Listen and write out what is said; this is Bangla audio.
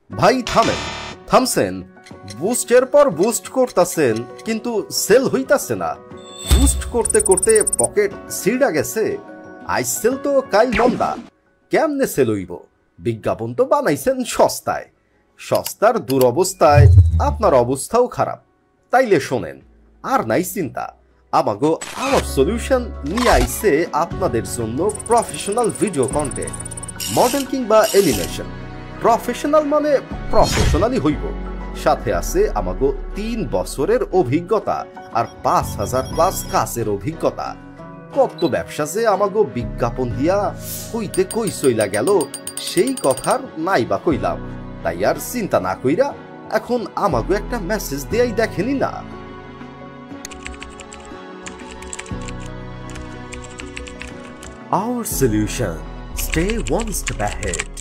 ভাই থামেন, থামছেন। বুস্টের পর বুস্ট করতেছেন কিন্তু সেল হইতাছে না। বুস্ট করতে করতে পকেট সিডা গেছে। আইস সেল তো কাইল মন্দা, কেমনে সেল হইব? বিজ্ঞাপন তো বানাইছেন সস্তায়, সস্তার দুরবস্থায় আপনার অবস্থাও খারাপ। তাইলে শোনেন, আর নাই চিন্তা, আমাগো আওয়ার সলিউশন নিয়ে আইছে আপনাদের জন্য প্রফেশনাল ভিডিও কন্টেন্ট, মডেল কিংবা এনিমেশন। প্রফেশনাল মানে প্রফেশনালই হইব, সাথে আছে আমাগো 3 বছরের অভিজ্ঞতা আর 5000+ কাজের অভিজ্ঞতা। কত ব্যবসা যে আমাগো বিজ্ঞাপন দিয়া হইতে কই চইলা গেল, সেই কথার নাই বা কইলাম। তাই আর চিন্তা না কইরা এখন আমাগো একটা মেসেজ দেয়াই দেখেনি না। Our solution, stay one step ahead.